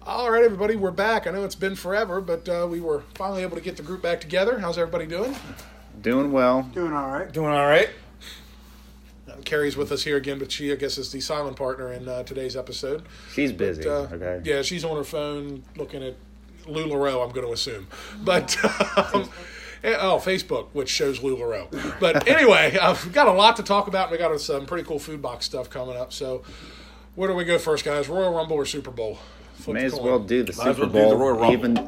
All right, everybody, we're back. I know it's been forever, but we were finally able to get the group back together. How's everybody doing? Doing well. Doing all right. Doing all right. Carrie's with us here again, but she, I guess, is the silent partner in today's episode. She's busy. Okay. Yeah, she's on her phone looking at LuLaRoe, I'm going to assume. But, Facebook, which shows LuLaRoe. But anyway, we've got a lot to talk about, and we got some pretty cool food box stuff coming up. So where do we go first, guys? Royal Rumble or Super Bowl? May as well do the Super Bowl. Do the Royal Rumble.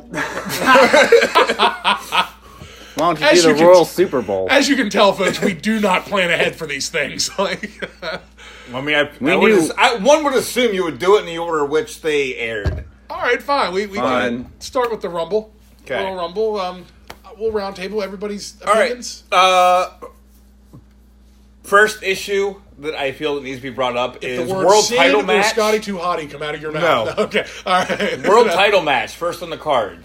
Why don't you do the Royal Super Bowl? As you can tell, folks, we do not plan ahead for these things. I mean, one would assume you would do it in the order which they aired. All right, fine. We can start with the Rumble. Okay. Royal Rumble. We'll round table everybody's opinions. All right. First issue that I feel that needs to be brought up is World Title Match. Scotty Too Hottie come out of your mouth. No. Okay. All right. World Title Match, first on the card.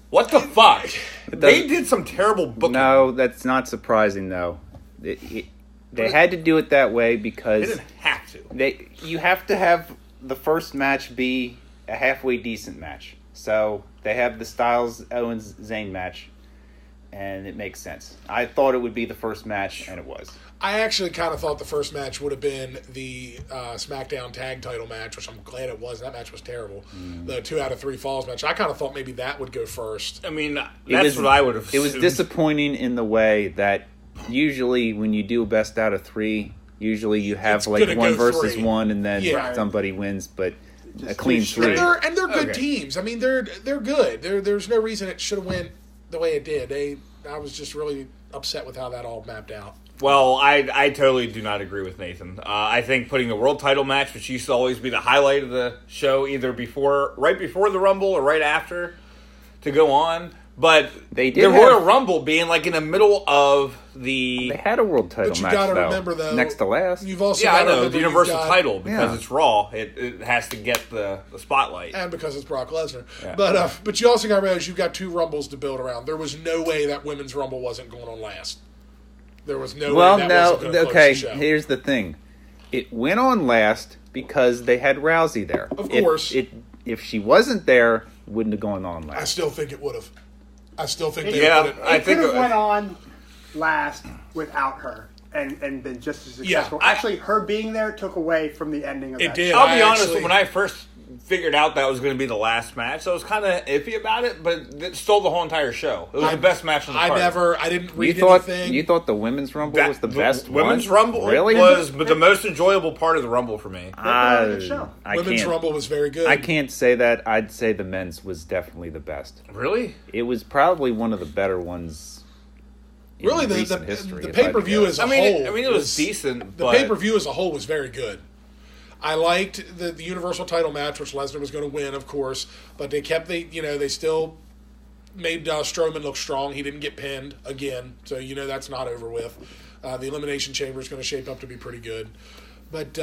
What the fuck? They did some terrible booking. No, that's not surprising, though. They had to do it that way because... They didn't have to. You have to have the first match be a halfway decent match. So they have the Styles-Owens-Zayn match, and it makes sense. I thought it would be the first match, and it was. I actually kind of thought the first match would have been the SmackDown Tag Title match, which I'm glad it was. That match was terrible. The 2 out of 3 falls match. I kind of thought maybe that would go first. I mean, that's what I would have assumed. It was disappointing in the way that usually when you do best out of 3, usually you have like 1 versus 3. 1 and then somebody wins, but a clean sweep. And they're good teams. I mean, they're good. There's no reason it should have went the way it did. I was just really upset with how that all mapped out. Well, I totally do not agree with Nathan. I think putting the world title match, which used to always be the highlight of the show, either right before the Rumble or right after, to go on. But the Royal Rumble being like in the middle of the... They had a world title match, gotta remember, though, next to last. You've also I know, the Universal title, because it's Raw. It has to get the spotlight. And because it's Brock Lesnar. Yeah. But you also got to realize you've got 2 Rumbles to build around. There was no way that Women's Rumble wasn't going on last. There was no way that wasn't going to close the show. Here's the thing. It went on last because they had Rousey there. Of course. If she wasn't there, it wouldn't have gone on last. I still think it would have. I still think they would have. It could have went on last without her and been just as successful. Actually, her being there took away from the ending of that did. show. I'll be honest, when I first figured out that was going to be the last match, I was kind of iffy about it, but it stole the whole entire show. It was the best match on the card. I didn't read anything. You thought the Women's Rumble was the best Women's Rumble really? Was the most enjoyable part of the Rumble for me. Women's Rumble was very good. I can't say that. I'd say the men's was definitely the best. Really? It was probably one of the better ones in recent history. The pay-per-view as a whole... it was decent, The pay-per-view as a whole was very good. I liked the Universal title match, which Lesnar was going to win, of course, but they still made Strowman look strong. He didn't get pinned again, so that's not over with. The Elimination Chamber is going to shape up to be pretty good. But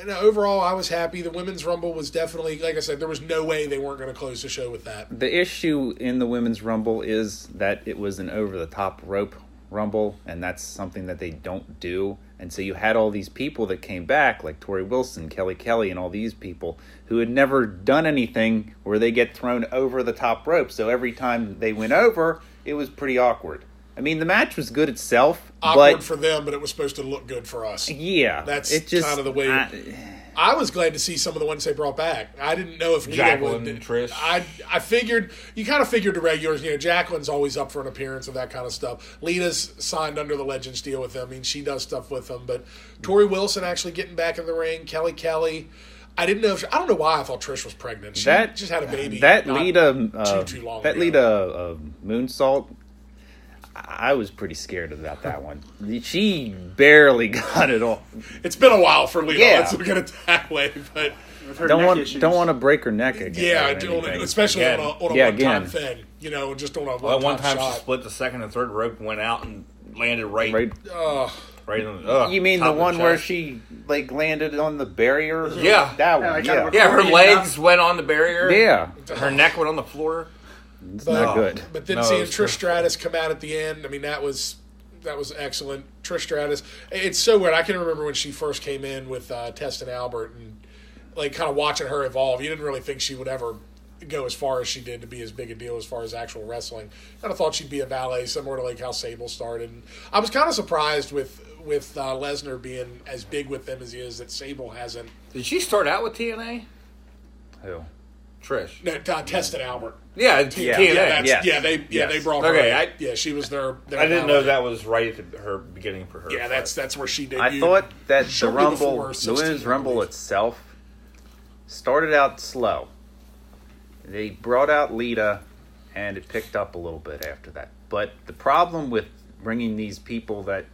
overall, I was happy. The Women's Rumble was definitely, like I said, there was no way they weren't going to close the show with that. The issue in the Women's Rumble is that it was an over-the-top rope Rumble, and that's something that they don't do. And so you had all these people that came back, like Tori Wilson, Kelly, and all these people who had never done anything where they get thrown over the top rope. So every time they went over, it was pretty awkward. I mean, the match was good itself. Awkward for them, but it was supposed to look good for us. Yeah. That's kind of the way... I was glad to see some of the ones they brought back. I didn't know if Lita would. And Trish. I figured, you kind of figured the regulars, Jacqueline's always up for an appearance of that kind of stuff. Lita's signed under the Legends deal with them. I mean, she does stuff with them. But Tori Wilson actually getting back in the ring. Kelly. I didn't know I don't know why I thought Trish was pregnant. She just had a baby. That Lita moonsault, I was pretty scared about that one. She barely got it all. It's been a while for Lita. Let's look at it that way. But don't want to break her neck again. Yeah, especially on a one-time thing. Just on a one-time time shot. She split the second and third rope, went out and landed right on the. You mean the one where she landed on the barrier? Yeah, that one. Her legs went on the barrier. Yeah, her neck went on the floor. It's not good. But then seeing Trish Stratus come out at the end, I mean, that was excellent. Trish Stratus, it's so weird. I can remember when she first came in with Test and Albert, and kind of watching her evolve. You didn't really think she would ever go as far as she did to be as big a deal as far as actual wrestling. Kind of thought she'd be a valet, similar to like how Sable started. And I was kind of surprised with Lesnar being as big with them as he is that Sable hasn't. Did she start out with TNA? Who? Trish. No, Tested Albert. Yeah, TNA. They brought her. Okay, she was their I didn't know that was right at her beginning for her. Yeah, that's where she debuted. I thought that the Women's Rumble itself started out slow. They brought out Lita, and it picked up a little bit after that. But the problem with bringing these people that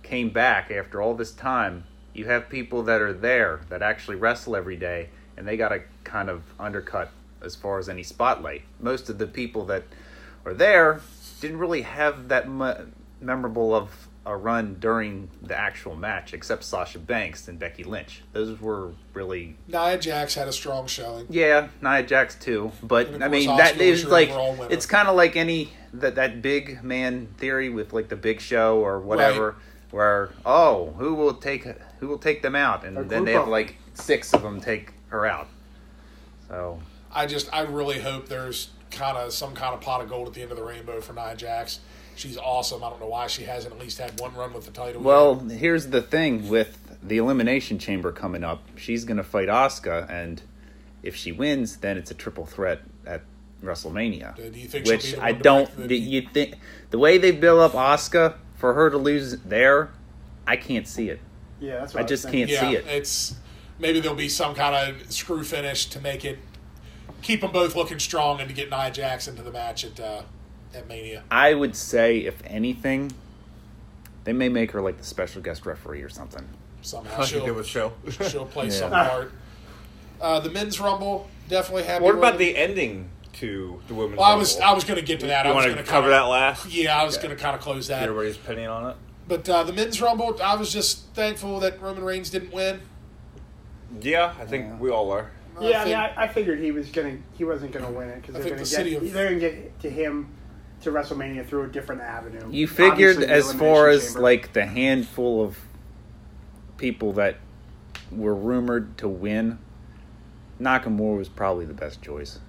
came back after all this time, you have people that are there that actually wrestle every day, and they got to kind of undercut as far as any spotlight. Most of the people that are there didn't really have that memorable of a run during the actual match, except Sasha Banks and Becky Lynch. Those were really... Nia Jax had a strong showing. Yeah, Nia Jax too. But, I mean, that is like... It's kind of like that big man theory with like the Big Show or whatever, right. Where, who will take them out? And then they have like 6 of them take her out. So... I really hope there's some kind of pot of gold at the end of the rainbow for Nia Jax. She's awesome. I don't know why she hasn't at least had one run with the title. Well, here's the thing with the Elimination Chamber coming up. She's going to fight Asuka, and if she wins, then it's a triple threat at WrestleMania. Do you think which I don't. You think the way they build up Asuka for her to lose there, I can't see it. Yeah, that's what I just can't see it. It's maybe there'll be some kind of screw finish to make it keep them both looking strong and to get Nia Jax into the match at Mania. I would say, if anything, they may make her like the special guest referee or something. Somehow she'll play some part. The Men's Rumble, definitely happy. What about the ending to the Women's Rumble? I was going to get to that. You want to cover that last? Yeah, I was going to kind of close that. Everybody's opinion on it. But the Men's Rumble, I was just thankful that Roman Reigns didn't win. Yeah, I think we all are. Yeah, I figured he wasn't going to win it because they're going to get to him to WrestleMania through a different avenue. You figured as far as like the handful of people that were rumored to win, Nakamura was probably the best choice.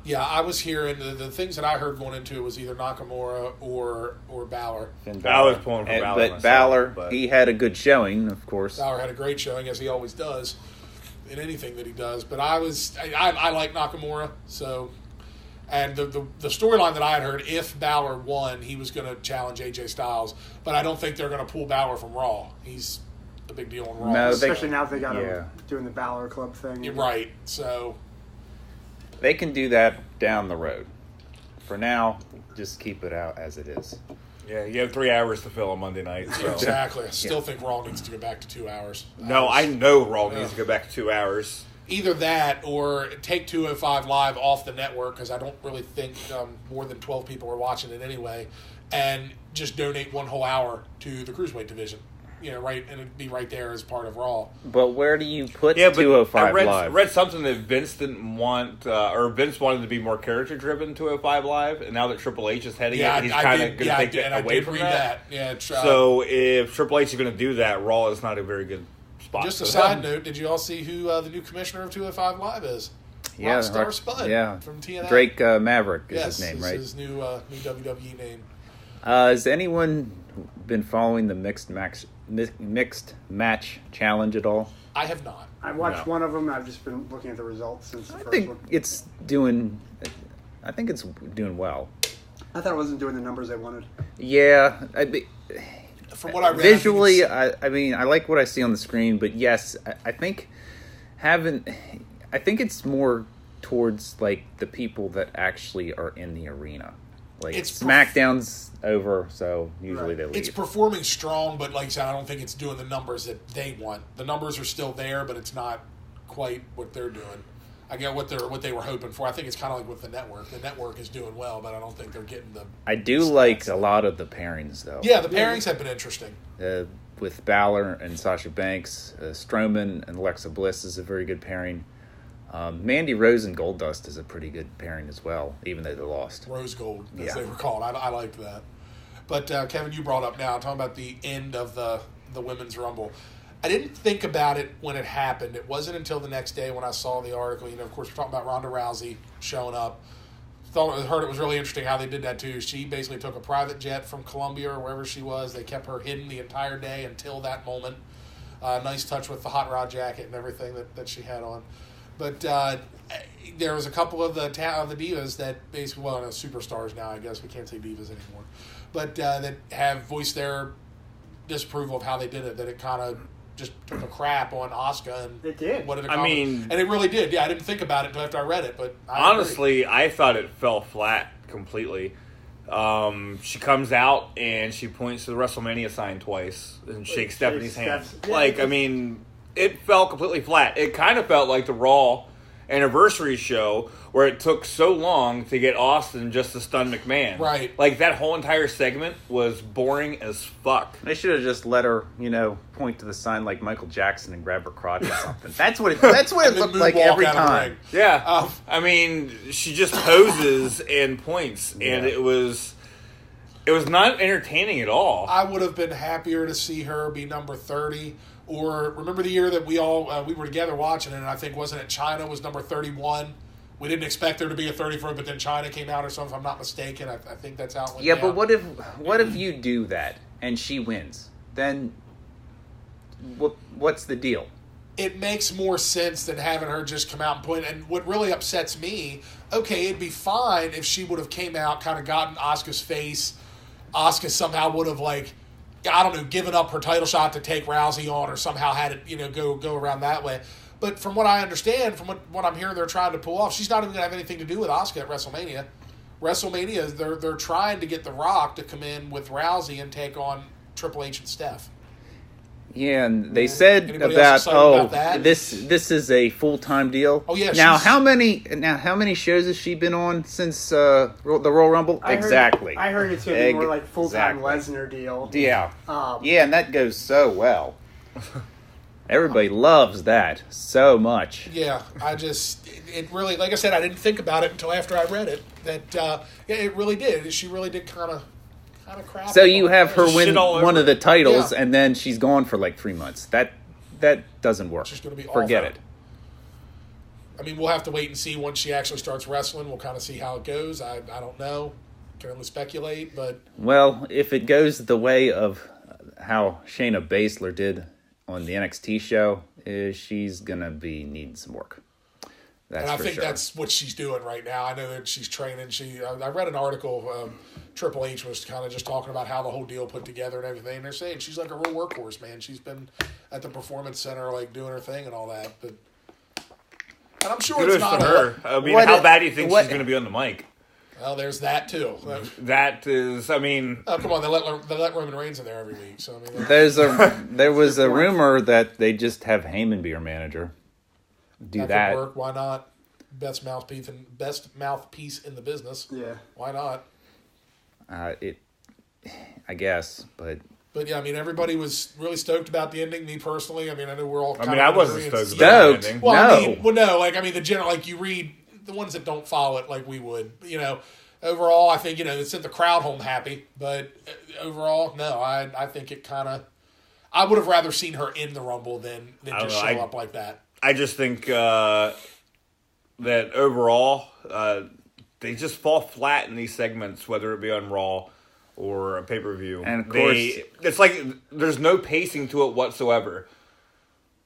Yeah, I was hearing the things that I heard going into it was either Nakamura or Balor. I was pulling for Balor. But Balor, he had a good showing, of course. Balor had a great showing, as he always does in anything that he does. But I like Nakamura, so. And the storyline that I had heard, if Balor won, he was going to challenge AJ Styles. But I don't think they're going to pull Balor from Raw. He's a big deal on Raw. No, especially now they got him doing the Balor Club thing. You're right. So they can do that down the road. For now, just keep it out as it is. Yeah, you have 3 hours to fill on Monday night. So. Exactly. I still think Raw needs to go back to 2 hours. No, I know Raw needs to go back to 2 hours. Either that or take 205 Live off the network, because I don't really think more than 12 people are watching it anyway, and just donate one whole hour to the Cruiserweight division. Right, and it'd be right there as part of Raw. But where do you put 205 Live? I read something that Vince didn't want, or Vince wanted to be more character-driven 205 Live, and now that Triple H is heading it, he's kind of going to take it away from that. Yeah, so if Triple H is going to do that, Raw is not a very good spot. Just a side note, did you all see who the new commissioner of 205 Live is? Yeah, Rockstar Spud from TNA. Drake Maverick is his name, right? Yes, his new WWE name. Has anyone been following the mixed match challenge at all? I have not. I watched one of them. I've just been looking at the results since the first one. I think it's doing well. I thought it wasn't doing the numbers I wanted. Yeah, from what I read, visually, I like what I see on the screen, but yes, I think it's more towards like the people that actually are in the arena. Like SmackDown's over, so usually they leave. It's performing strong, but like I said, I don't think it's doing the numbers that they want. The numbers are still there, but it's not quite what they're doing. I get what they were hoping for. I think it's kind of like with the network. The network is doing well, but I don't think they're getting the. I do like a lot of the pairings, though. Yeah, the pairings have been interesting. With Balor and Sasha Banks, Strowman and Alexa Bliss is a very good pairing. Mandy Rose and Goldust is a pretty good pairing as well, even though they lost. Rose Gold, as they were called. I liked that. But Kevin, you brought up now talking about the end of the Women's Rumble. I didn't think about it when it happened. It wasn't until the next day when I saw the article. Of course, we're talking about Ronda Rousey showing up. Heard it was really interesting how they did that too. She basically took a private jet from Colombia or wherever she was. They kept her hidden the entire day until that moment. Nice touch with the hot rod jacket and everything that she had on. But there was a couple of the divas that basically, well, no, superstars now, I guess. We can't say divas anymore. But that have voiced their disapproval of how they did it, that it kind of just took a crap on Asuka and it did. What it I mean, and it really did. Yeah, I didn't think about it until after I read it, but honestly, I thought it fell flat completely. She comes out and she points to the WrestleMania sign twice and shakes Stephanie's hand. I mean, it fell completely flat. It kind of felt like the Raw anniversary show where it took so long to get Austin just to stun McMahon. Right. Like, that whole entire segment was boring as fuck. They should have just let her, point to the sign like Michael Jackson and grab her crotch or something. That's what it looked like every time. Yeah. I mean, she just poses and points, and it was not entertaining at all. I would have been happier to see her be number 30. Or remember the year that we were together watching it, and I think, wasn't it China was number 31? We didn't expect there to be a 34, but then China came out or something, if I'm not mistaken. I think that's how it went down. But what if you do that and she wins? Then what's the deal? It makes more sense than having her just come out and point. And what really upsets me, okay, it'd be fine if she would have came out, kind of gotten Asuka's face. Asuka somehow would have, given up her title shot to take Rousey on, or somehow had it, go around that way. But from what I understand, from what I'm hearing they're trying to pull off, she's not even going to have anything to do with Asuka at WrestleMania. WrestleMania, they're trying to get The Rock to come in with Rousey and take on Triple H and Steph. Yeah, and they said about this is a full-time deal. Oh yeah. How many shows has she been on since the Royal Rumble? I heard it's going to be more like full-time Lesnar deal. Yeah. And that goes so well. Everybody loves that so much. Yeah, it really, like I said, I didn't think about it until after I read it. That it really did. She really did kind of crap. So you have her win one of the titles, and then she's gone for 3 months. That doesn't work. She's going to be Forget it. I mean, we'll have to wait and see once she actually starts wrestling. We'll kind of see how it goes. I don't know. Can only speculate, but... Well, if it goes the way of how Shayna Baszler did on the NXT show, she's going to be needing some work. And I think that's what she's doing right now. I know that she's training. I read an article, Triple H was kind of just talking about how the whole deal put together and everything. And they're saying she's like a real workhorse, man. She's been at the Performance Center, doing her thing and all that. And I'm sure it's not her. I mean, how bad do you think she's going to be on the mic? Well, there's that too. That is, I mean... Oh, come on, they let Roman Reigns in there every week. So I mean, there was a rumor that they just have Heyman be your manager. That could work. Why not? Best mouthpiece in the business. Yeah. Why not? I guess, but yeah, I mean, everybody was really stoked about the ending. Me personally, I mean, I know we're all. I wasn't stoked about the ending. Well, the general, you read the ones that don't follow it like we would. Overall, I think it sent the crowd home happy. But overall, no, I think it kind of. I would have rather seen her in the Rumble than just show up like that. I just think that overall, they just fall flat in these segments, whether it be on Raw or a pay-per-view. And of course, it's like there's no pacing to it whatsoever.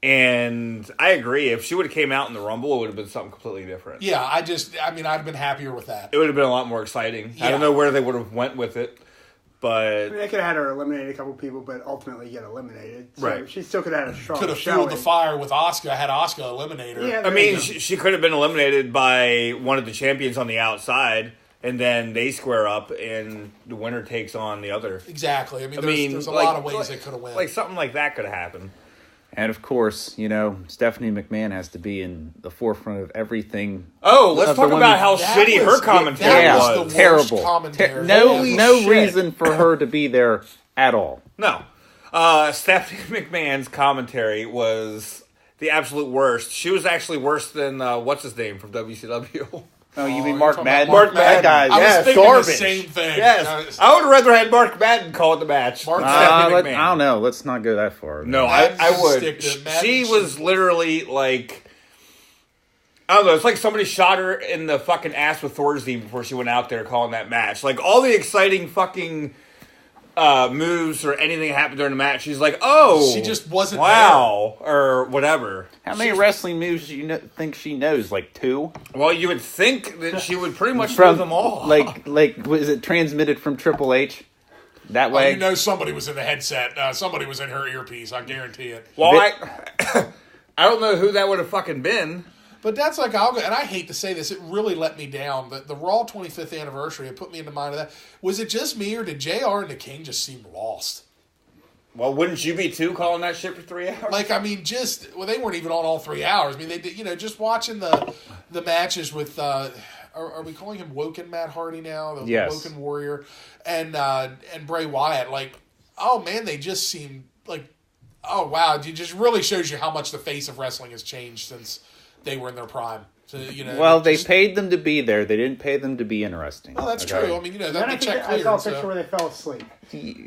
And I agree. If she would have came out in the Rumble, it would have been something completely different. Yeah, I'd have been happier with that. It would have been a lot more exciting. Yeah. I don't know where they would have went with it. But they could have had her eliminate a couple people, but ultimately get eliminated. So right. She still could have had a strong Could have fueled the fire with Asuka. Had Asuka eliminate her. Yeah, I mean, she could have been eliminated by one of the champions on the outside, and then they square up, and the winner takes on the other. Exactly. I mean, there's a lot of ways they could have went. Something like that could have happened. And of course, Stephanie McMahon has to be in the forefront of everything. Oh, let's talk about how shitty her commentary was. Terrible. No shit. Reason for her to be there at all. No. Stephanie McMahon's commentary was the absolute worst. She was actually worse than what's his name from WCW. Oh, you mean you're Mark talking Madden? about Mark Madden. That guy's I was Yes, thinking garbage. the same thing. Yes, I would have rather had Mark Madden call it the match. Mark than Madden. Stephanie McMahon. I don't know. Let's not go that far. No, Madden I should would. stick to- Madden She should- was literally like, I don't know. It's like somebody shot her in the fucking ass with Thorzine before she went out there calling that match. Like all the exciting fucking moves or anything happened during the match. She's like, oh, She just wasn't wow, or whatever. How many wrestling moves do you think she knows? Like 2? Well, you would think that she would pretty much know them all. Like was it transmitted from Triple H? That Oh, way? you know somebody was in the headset. Somebody was in her earpiece. I guarantee it. Well, I don't know who that would have fucking been. But that's like, and I hate to say this, it really let me down. The Raw 25th anniversary, it put me in the mind of that. Was it just me, or did JR and the King just seem lost? Well, wouldn't you be too calling that shit for 3 hours? Like, I mean, they weren't even on all 3 hours. I mean, they did, just watching the matches with, are we calling him Woken Matt Hardy now? The Yes. Woken Warrior. And Bray Wyatt, like, oh man, they just seem like, oh wow, it just really shows you how much the face of wrestling has changed since they were in their prime. So, Well, they paid them to be there. They didn't pay them to be interesting. Well, that's Okay? true. I mean, Then that I the think check I saw a cleared. picture where they fell asleep.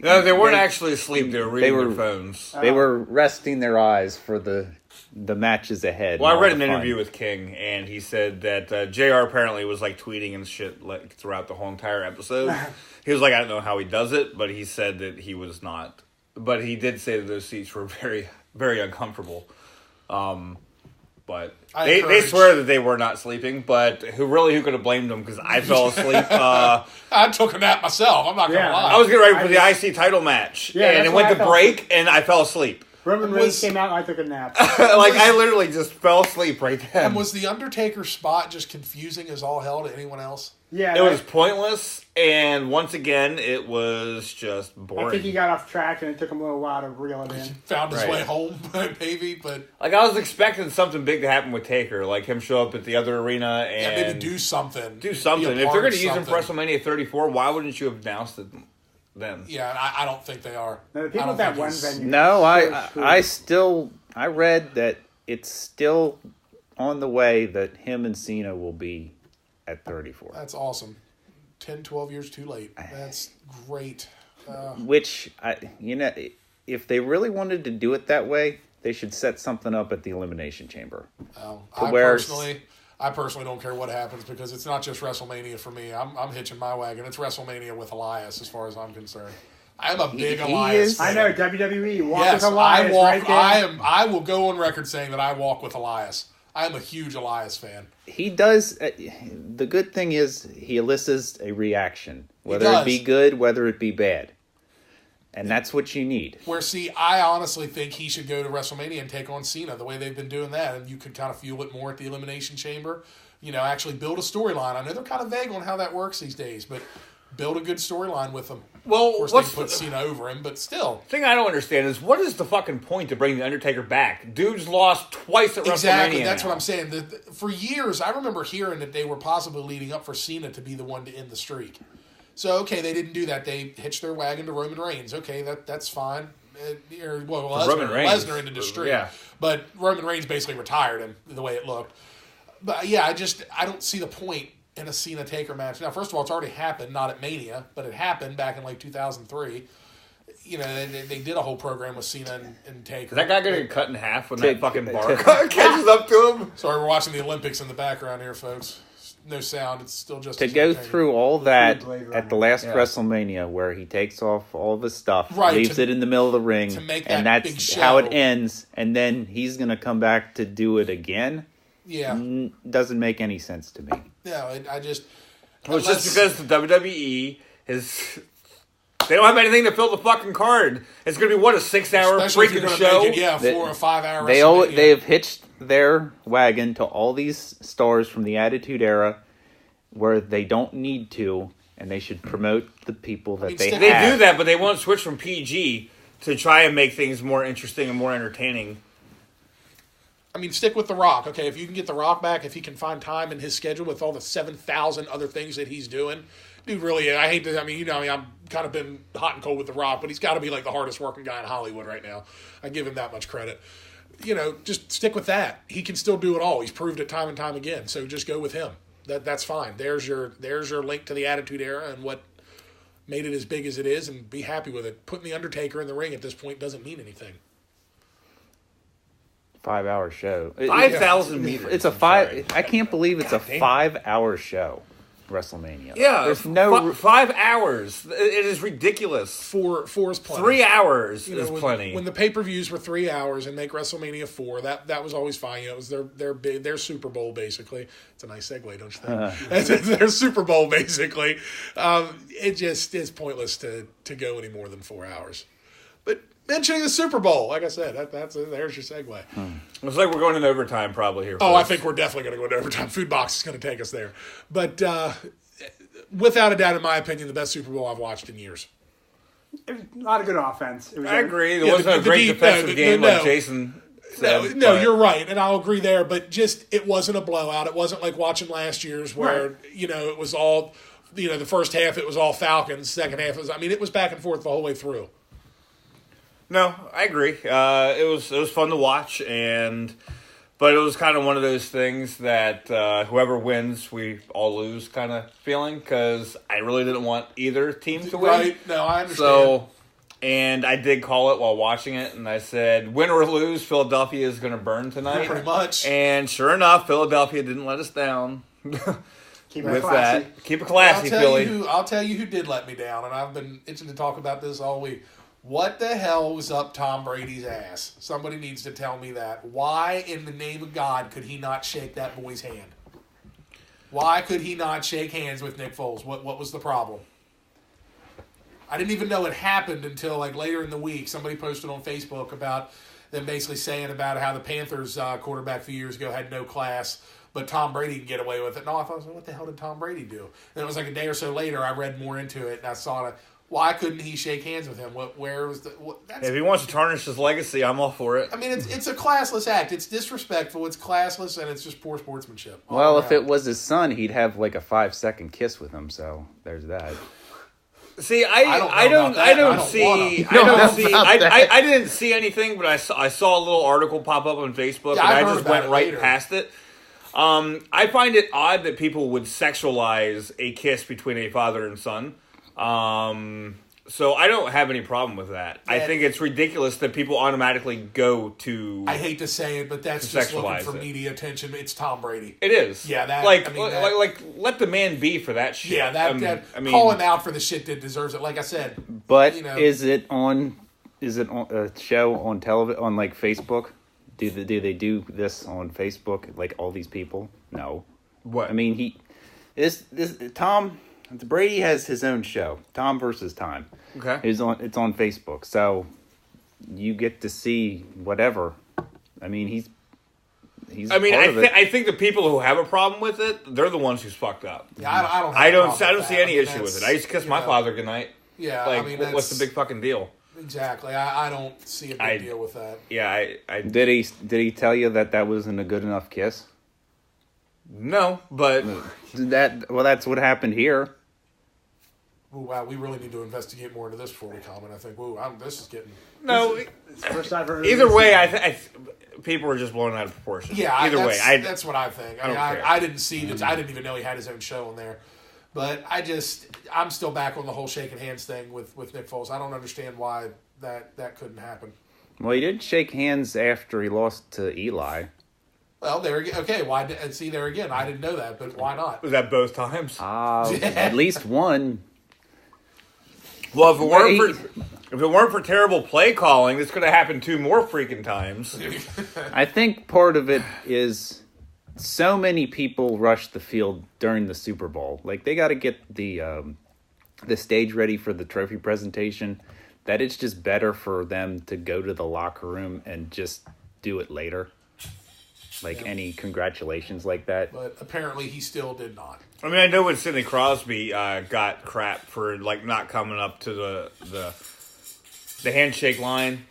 No, they weren't actually asleep. They were reading were- their phones. They were resting their eyes for the matches ahead. Well, I and read all an the fun. interview with King, and he said that JR apparently was like tweeting and shit like throughout the whole entire episode. He was like, I don't know how he does it, but he said that he was not. But he did say that those seats were very, very uncomfortable. But they swear that they were not sleeping. But who could have blamed them? Because I fell asleep. I took a nap myself. I'm not going to Yeah. lie. I was getting ready for the IC title match, Yeah, and that's it why went I to fell break, and I fell asleep. Roman Reigns came out and I took a nap. Like I literally just fell asleep right then. And was the Undertaker spot just confusing as all hell to anyone else? Yeah, It was pointless, and once again, it was just boring. I think he got off track and it took him a little while to reel it in. Found his Right. way home, maybe, but Like, I was expecting something big to happen with Taker, like him show up at the other arena and maybe do something. do something. Be a If part they're going of to use him for something. WrestleMania 34, why wouldn't you have announced it then? Yeah, and I don't think they are. No, the I people don't at that think one he's- venue. No, so screwed. I read that it's still on the way that him and Cena will be at 34. That's awesome. 10, 12 years too late. That's great. Which, if they really wanted to do it that way, they should set something up at the Elimination Chamber. I where- personally don't care what happens because it's not just WrestleMania for me. I'm hitching my wagon. It's WrestleMania with Elias as far as I'm concerned. I'm a big He Elias is- fan. I know, WWE. Walk Yes, with Elias right there. I will go on record saying that I walk with Elias. I am a huge Elias fan. He does. The good thing is he elicits a reaction, whether does. it be good, whether it be bad, and that's what you need. Where, see, I honestly think he should go to WrestleMania and take on Cena the way they've been doing that, and you could kind of fuel it more at the Elimination Chamber. Actually build a storyline. I know they're kind of vague on how that works these days, but build a good storyline with them. Well, Of course, what's they put Cena over him, but still. The thing I don't understand is what is the fucking point to bring The Undertaker back? Dude's lost twice at Exactly, WrestleMania. that's now. what I'm saying. For years, I remember hearing that they were possibly leading up for Cena to be the one to end the streak. So, okay, they didn't do that. They hitched their wagon to Roman Reigns. Okay, that's fine. Roman Reigns. Lesnar ended the streak. Yeah. But Roman Reigns basically retired him the way it looked. But, yeah, I don't see the point in a Cena-Taker match. Now, first of all, it's already happened, not at Mania, but it happened back in, 2003. They did a whole program with Cena and Taker. Is that guy going to get cut in half when Take- that fucking bar catches up to him? Sorry, we're watching the Olympics in the background here, folks. No sound. It's still just To go through all that Blade at the last Yeah. WrestleMania, where he takes off all of his stuff, Right, leaves to- it in the middle of the ring, to make and that big that's show. how it ends. And then he's going to come back to do it again. Yeah. Doesn't make any sense to me. No, I just. Well, it's just because the WWE is... They don't have anything to fill the fucking card. It's going to be, what, a 6-hour Especially if you're freaking gonna show? make it, They- 4 or 5 hours. They have hitched their wagon to all these stars from the Attitude Era, where they don't need to, and they should promote the people that they stick- They have. do that, but they won't switch from PG to try and make things more interesting and more entertaining. Stick with The Rock. Okay, if you can get The Rock back, if he can find time in his schedule with all the 7,000 other things that he's doing, dude, really, I hate to. I'm kind of been hot and cold with The Rock, but he's got to be like the hardest working guy in Hollywood right now. I give him that much credit. Just stick with that. He can still do it all. He's proved it time and time again. So just go with him. That's fine. There's your link to the Attitude Era and what made it as big as it is, and be happy with it. Putting the Undertaker in the ring at this point doesn't mean anything. 5-hour show. 5,000 meters. It's a five. I can't believe it's a 5-hour show. WrestleMania. Yeah, there's no 5 hours. It is ridiculous. Four is plenty. 3 hours You know, is when, plenty. When the pay-per-views were 3 hours and make WrestleMania 4, that was always fine. You know, it was their Super Bowl basically. It's a nice segue, don't you think? It's their Super Bowl basically. It just is pointless to go any more than 4 hours. But mentioning the Super Bowl, like I said, there's your segue. Looks like we're going into overtime probably here. Oh, I folks. think we're definitely going to go into overtime. Food Box is going to take us there. But without a doubt, in my opinion, the best Super Bowl I've watched in years. It was not a good offense. It was I agree. There Yeah, wasn't a great defensive game like Jason said. No, but- you're right, and I'll agree there. But just it wasn't a blowout. It wasn't like watching last year's where it was all the first half it was all Falcons, second half it was back and forth the whole way through. No, I agree. It was fun to watch, but it was kind of one of those things that whoever wins, we all lose kind of feeling, because I really didn't want either team to win. Right? No, I understand. So, and I did call it while watching it, and I said, win or lose, Philadelphia is going to burn tonight. Pretty much. And sure enough, Philadelphia didn't let us down. Keep it With classy. that, keep it classy, Philly. I'll tell you who did let me down, and I've been itching to talk about this all week. What the hell was up Tom Brady's ass? Somebody needs to tell me that. Why, in the name of God, could he not shake that boy's hand? Why could he not shake hands with Nick Foles? What was the problem? I didn't even know it happened until later in the week. Somebody posted on Facebook about them basically saying about how the Panthers quarterback a few years ago had no class, but Tom Brady can get away with it. No, I thought, what the hell did Tom Brady do? And it was a day or so later, I read more into it, and I saw it. Why couldn't he shake hands with him? Where was the? If he wants to tarnish his legacy, I'm all for it. I mean, it's a classless act. It's disrespectful. It's classless, and it's just poor sportsmanship. Well, if it was his son, he'd have a 5-second kiss with him. So there's that. See, I didn't see anything, but I saw a little article pop up on Facebook, Yeah, and I I heard just about went it right later. past it. I find it odd that people would sexualize a kiss between a father and son. So I don't have any problem with that. I think it's ridiculous that people automatically go to. I hate to say it, but that's just looking for media attention. It's Tom Brady. It is. Yeah, that let the man be for that shit. Yeah, call him out for the shit that deserves it. Like I said, but is it on a show on television on Facebook? Do they do this on Facebook? Like all these people? No. What? I mean, Tom Brady has his own show, Tom versus Time. Okay. It's on Facebook, so you get to see whatever. I mean, he's. I think the people who have a problem with it, they're the ones who's fucked up. Yeah, I I don't have see any issue with it. I used to kiss my father goodnight. Yeah, what's the big fucking deal? Exactly. I don't see a big deal with that. Yeah, I Did he tell you that wasn't a good enough kiss? No, but that's what happened here. Ooh, wow, we really need to investigate more into this before we comment. I think, this is getting... no. It's the first I've heard of Either this. way, I people are just blown out of proportion. Yeah, Either way, that's what I think. I I didn't see this. I didn't even know he had his own show on there. But I'm still back on the whole shaking hands thing with Nick Foles. I don't understand why that couldn't happen. Well, he did shake hands after he lost to Eli. Well, there again. Okay, why? See, there again. I didn't know that, but why not? Was that both times? At least one. Well, if it weren't for terrible play calling, this could have happened 2 more freaking times. I think part of it is so many people rush the field during the Super Bowl. They got to get the stage ready for the trophy presentation. That it's just better for them to go to the locker room and just do it later. Any congratulations like that. But apparently he still did not. I mean, I know when Sidney Crosby got crap for not coming up to the handshake line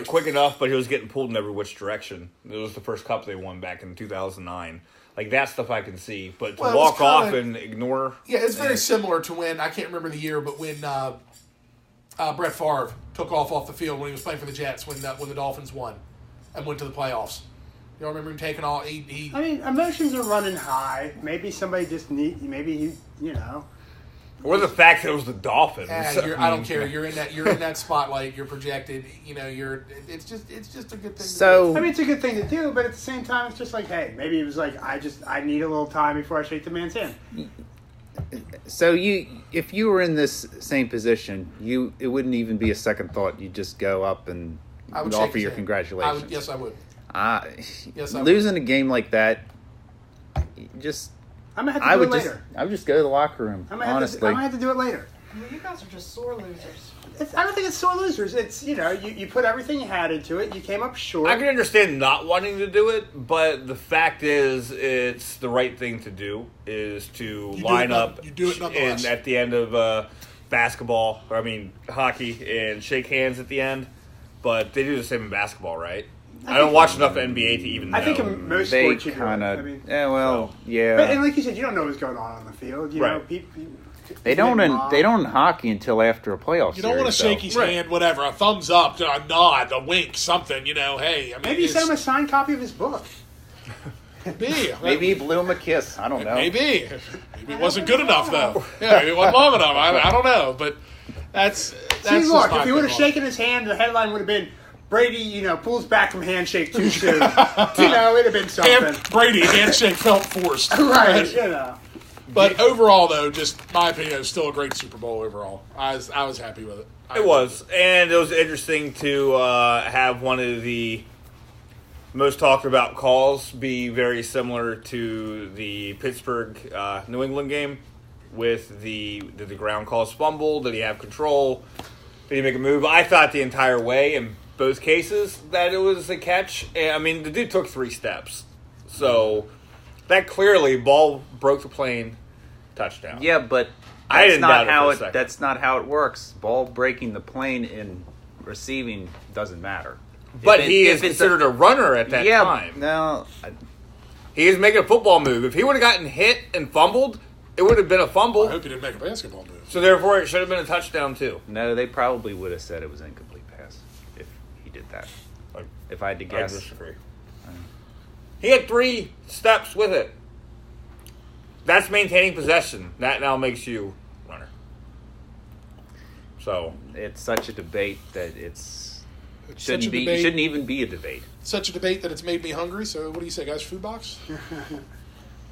quick enough, but he was getting pulled in every which direction. It was the first cup they won back in 2009. That stuff I can see, but to walk off and ignore. Yeah, it's very similar to when I can't remember the year, but when Brett Favre took off the field when he was playing for the Jets when the Dolphins won and went to the playoffs. You don't remember him taking all? He I mean, emotions are running high. Maybe somebody just Or the fact that it was the Dolphins. I don't care. You're in that spotlight. You're projected. It's just a good thing. So to do. I mean, it's a good thing to do, but at the same time, it's just like, hey, maybe it was like, I need a little time before I shake the man's hand. So if you were in this same position, it wouldn't even be a second thought. You'd just go up and offer your congratulations. Yes, I would. Yes, I would. Losing a game like that, just I'm gonna have to do it later. I would just go to the locker room. Honestly, I'm gonna have to do it later. Well, you guys are just sore losers. I don't think it's sore losers. It's you put everything you had into it. You came up short. I can understand not wanting to do it, but the fact is, it's the right thing to do. Is to line up You do it nonetheless. at the end of hockey, and shake hands at the end. But they do the same in basketball, right? I don't watch enough NBA to even know. I think in most they sports you do it. kind I of. mean, Yeah. But, and like you said, you don't know what's going on the field. You know, Right. They don't in hockey until after a playoff. You don't want to shake his hand, whatever. A thumbs up, a nod, a wink, something. Hey, I mean, Maybe you sent him a signed copy of his book. Maybe he blew him a kiss. I don't know. Maybe it wasn't good enough though. Yeah, maybe it wasn't long enough. I don't know, but that's. See, look, if he would have shaken his hand, the headline would have been Brady, pulls back from handshake too soon. It'd have been something. Brady handshake felt forced. Right, But overall, though, just my opinion, it was still a great Super Bowl overall. I was happy with it. It was, and it was interesting to have one of the most talked about calls be very similar to the Pittsburgh New England game with did the ground calls fumble? Did he have control? Did he make a move? I thought the entire way in both cases that it was a catch. I mean, the dude took 3 steps. So that clearly, ball broke the plane, touchdown. Yeah, but I didn't doubt it for a second. That's not how it works. Ball breaking the plane in receiving doesn't matter. But he is considered a runner at that time. No. He is making a football move. If he would have gotten hit and fumbled, it would have been a fumble. I hope he didn't make a basketball move. So therefore, it should have been a touchdown too. No, they probably would have said it was an incomplete pass if he did that. If I had to guess. I disagree. He had 3 steps with it. That's maintaining possession. That now makes you runner. So it's such a debate that it shouldn't even be a debate. Such a debate that it's made me hungry. So what do you say, guys? Food box?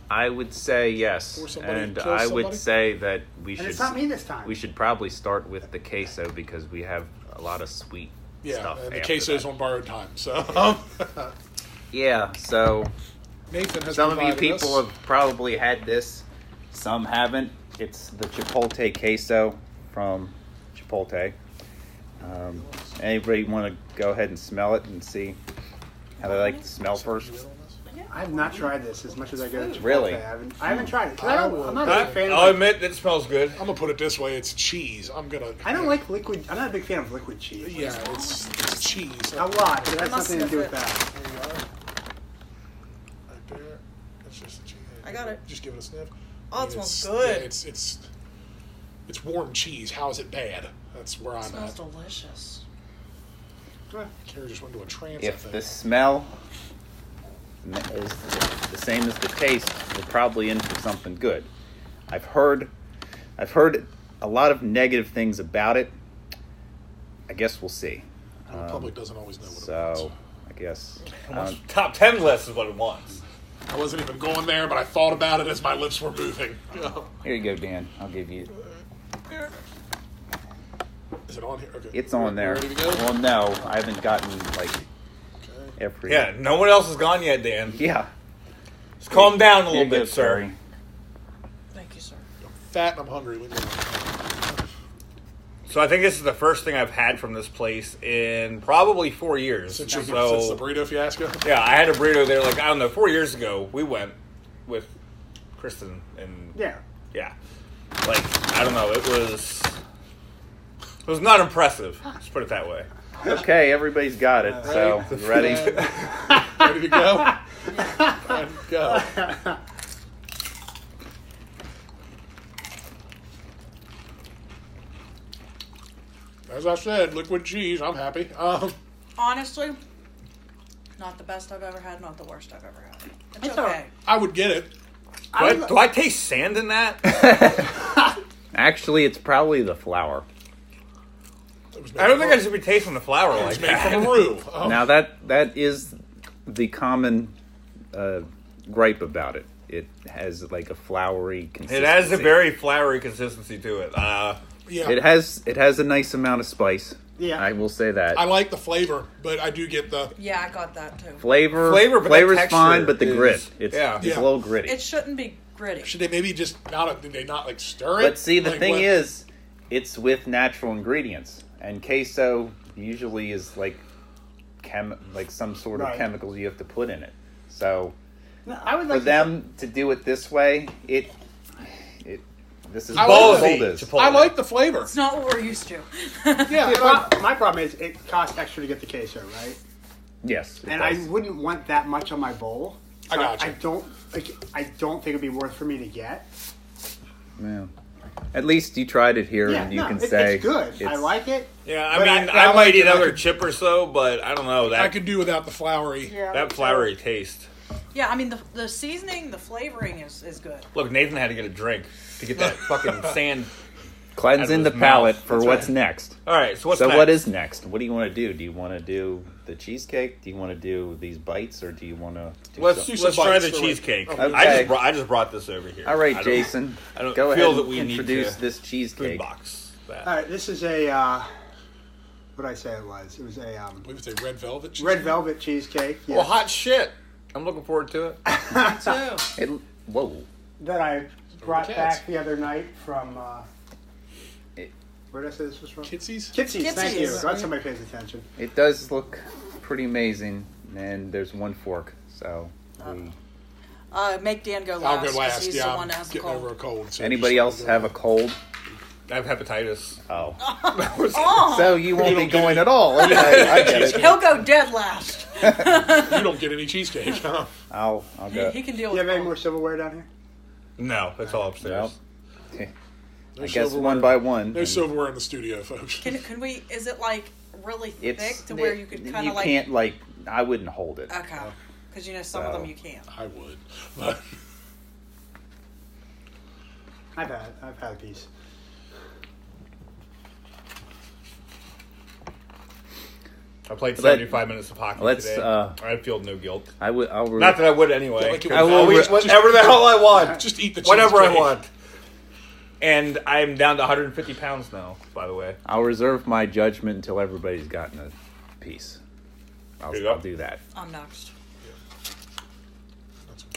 I would say yes, and I would say that we should. And it's not me this time. We should probably start with the queso because we have a lot of sweet stuff. Yeah, and the after queso's that. on borrowed time. So yeah, so Nathan has some of you provided people us. have probably had this. Some haven't. It's the Chipotle queso from Chipotle. Anybody want to go ahead and smell it and see how they like to smell first? I have not tried this as much as I go to Chipotle. Really? I haven't tried it. I'm not a big fan I'll of admit it smells good. I'm gonna put it this way: it's cheese. I don't like liquid. I'm not a big fan of liquid cheese. Yeah, it's cheese. A lot, but that's must nothing to do with sniff that. There you are. Right there. That's just the cheese. I got it. Just give it a sniff. Oh, it smells good. Yeah, it's warm cheese. How is it bad? That's where I'm It smells at. delicious. Kara just went into a trance. If the smell is the same as the taste, we're probably in for something good. I've heard a lot of negative things about it. I guess we'll see. The public doesn't always know what it So wants. I guess Top 10 list is what it wants. I wasn't even going there, but I thought about it as my lips were moving. here you go, Dan. I'll give you. Is it on here? Okay. It's on there. Ready to go? Well, no, I haven't gotten every. Yeah, no one else has gone yet, Dan. Yeah. Just calm down a Here little you go, bit, sir. Terry. Thank you, sir. I'm fat and I'm hungry. Leave me alone. So I think this is the first thing I've had from this place in probably 4 years. Since So, the burrito fiasco. yeah, I had a burrito there, I don't know, 4 years ago. We went with Kristen and Yeah. I don't know, it was not impressive. Let's put it that way. Okay, everybody's got it. So you ready? Ready to go? And go. As I said, liquid cheese. I'm happy. Honestly, Not the best I've ever had, not the worst I've ever had. It's It's all okay. right. I would get it. Do I taste sand in that? Actually, it's probably the flour. It was made I don't from think I should be tasting the flour It like was made that. from a roux. Oh. Now that is the common gripe about it. It has like a floury consistency. It has a very floury consistency to it. Yeah. It has a nice amount of spice. Yeah. I will say that. I like the flavor, but I do get the. Yeah, I got that too. Flavor, Flavor, but that flavor's texture fine, but the is- grit. It's yeah. it's Yeah. a little gritty. It shouldn't be gritty. Should they maybe just not? Did they not like stir it? But see, the Like, thing what- is, it's with natural ingredients, and queso usually is like like some sort of Right. chemicals you have to put in it. So No, I would for like them to do it this way, this is I what like the Ballsy. gold is. Chipotle. I like the flavor. It's not what we're used to. Yeah, My problem is it costs extra to get the queso, right? Yes, it And does. I wouldn't want that much on my bowl. I got you. I don't think it'd be worth for me to get. Yeah. At least you tried it here, Yeah, and you no, can it's say good. I like it. Yeah, I But mean, I I might like eat it. I another could- chip or so, but I don't know I that could do without the floury. Yeah. that floury taste. Yeah, I mean the seasoning, the flavoring is good. Look, Nathan had to get a drink to get that fucking sand. cleansing out the of his palate mouth. for That's what's right. next. All right, so what's So next? what is next? What do you want to do? Do you want to do the cheesecake? Do you want to do these bites, or do you want to? Let's Do some let's try bites the for it. cheesecake. Okay. I just brought this over here. All right, I don't- Jason. I don't go feel ahead that and we need introduce to this food cheesecake. box. That. All right, this is a what did I say it was? It was a I believe it's a red velvet. red velvet cheesecake. Yes, Well, hot shit. I'm looking forward to it. Too. Whoa! that I brought cats. back the other night from. It- Where did I say this was from? Kitsy's. Kitsy's. Thank you. Kitsy's. Glad somebody pays attention. It does look pretty amazing, and there's one fork. So, Make Dan go I'll last. go 'cause last. He's Yeah, the I'm one that has the getting over a cold. cold. So anybody just else go have a ahead. cold? I have hepatitis. Oh, Oh, so you won't be don't get going it. at all. Okay, I get it. he'll go dead last. You don't get any cheesecake. Huh? I'll go. He can deal Do you with have any cold. more silverware down here? No, that's all upstairs. Well, No I guess silverware. one by one. No and silverware in the studio, folks. Can we? Is it like really It's thick to where you could kind you of like? can't like. I wouldn't hold it. Okay, because you know some of So- them you can't. I would, but I've had a piece. I played Let- 75 minutes of hockey let's, today. I feel no guilt. I would. I'll. Not that I would anyway. Like it I was will always- whatever the hell I want. just eat the cheesecake. Whatever I want. And I'm down to 150 pounds now, by the way. I'll reserve my judgment until everybody's gotten a piece. There you go. I'll do that. I'm next.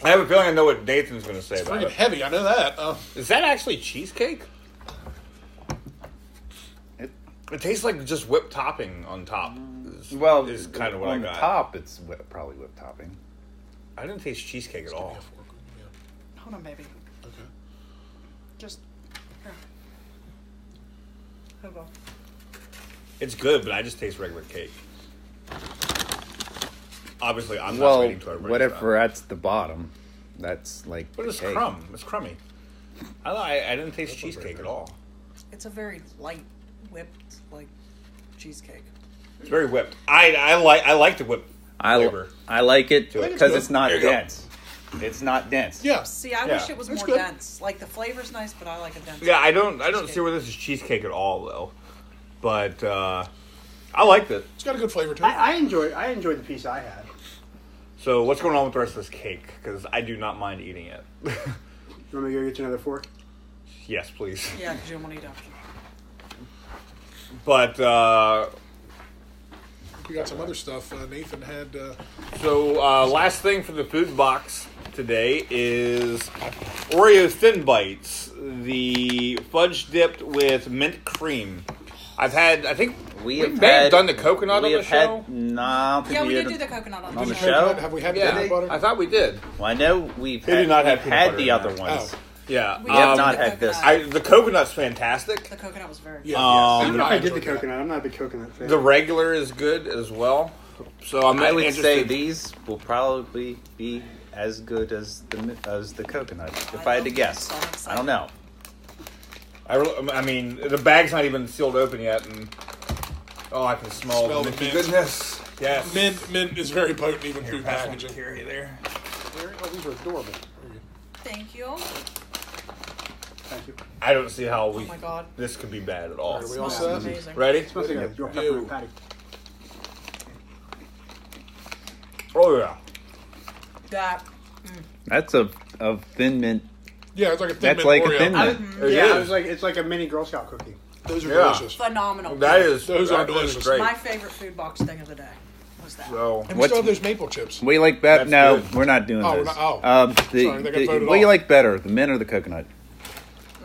I have a feeling I know what Nathan's going to say It's about freaking it. heavy. I know that. Is that actually cheesecake? It- It tastes like just whipped topping on top. Well, is kind of what I on got. the top, it's probably whipped topping. I didn't taste cheesecake at all. Hold on, baby. Okay. Just here. Here we go. It's good, but I just taste regular cake. Obviously, I'm not Well, waiting till everybody's whatever done. at the bottom, that's like. But it's cake. crumb. It's crummy. I didn't taste cheesecake at all. It's a very light whipped like cheesecake. It's very whipped. I like the whipped flavor. I like it think it's because good. it's not There you go. dense. It's not dense. Yeah. See, I Yeah. wish it was That's more good. dense. Like the flavor's nice, but I like a dense. Yeah, I don't cheesecake. see where this is cheesecake at all though. But I liked it. It's got a good flavor to it. I enjoyed the piece I had. So what's going on with the rest of this cake? Because I do not mind eating it. You want me to go get you another fork? Yes, please. Yeah, because you don't want to eat after. But We got some other stuff. Nathan had. so last thing for the food box today is Oreo Thin Bites, the fudge dipped with mint cream. I think we may have done the coconut on the show. No, I don't think Yeah, we did did do the coconut on on the the show. show? Have we had Yeah, peanut butter? I thought we did. Well, I know we've They did not have peanut had butter the in other there. ones. Oh. Yeah, We have did not the had this. coconut. the coconut's fantastic. The coconut was very good. Yeah. I don't Even know if I did the enjoyed that. coconut. I'm not a big coconut fan. The regular is good as well. So I'm I would interested. say these will probably be as good as the coconut. If I had to love guess, these, so I'm excited. I don't know. I mean, the bag's not even sealed open yet, and I can smell Smell the the minty mint. goodness. Yes. Mint is very potent, even food Pass one packaging. to Carrie there. Oh, these are adorable. Thank you. Thank you. I don't see how Oh my god. this could be bad at all. Are we all Smells set? amazing. Ready? Smells like a your Ew. peppermint patty. Oh yeah. That. That's a thin mint. Yeah, it's like a thin That's mint like Oreo. a thin mint. It Yeah, is. it's like a mini Girl Scout cookie. Those are Yeah. delicious. Phenomenal. That is. Those are that is delicious. Great. My favorite food box thing of the day was that. So. And we What's- still have those maple chips. We like better. That's No, good. we're not doing Oh, this. we're not- the, Sorry, they got voted what do you off. like better, the mint or the coconut?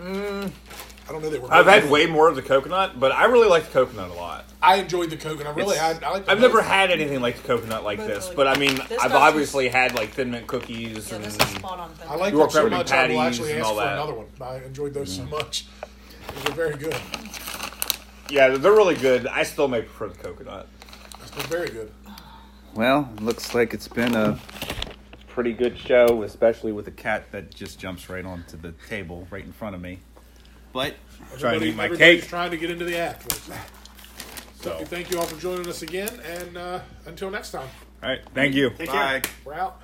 I don't know they were. I've good. had way more of the coconut, but I really like the coconut a lot. I enjoyed the coconut. I like. I've never had anything like the coconut like this, Really but I good. mean, This I've stuff obviously had like Thin Mint cookies Yeah, and this is spot on. I like York them so peppermint much. I will patties actually and ask all for that. another one. I enjoyed those so much. They're very good. yeah, they're really good. I still may prefer the coconut. They're very good. Well, looks like it's been a pretty good show, especially with a cat that just jumps right onto the table right in front of me. But Trying to eat my Everybody's cake. trying to get into the act. So So. thank you all for joining us again, and until next time, All right, thank you. Take care. we're out.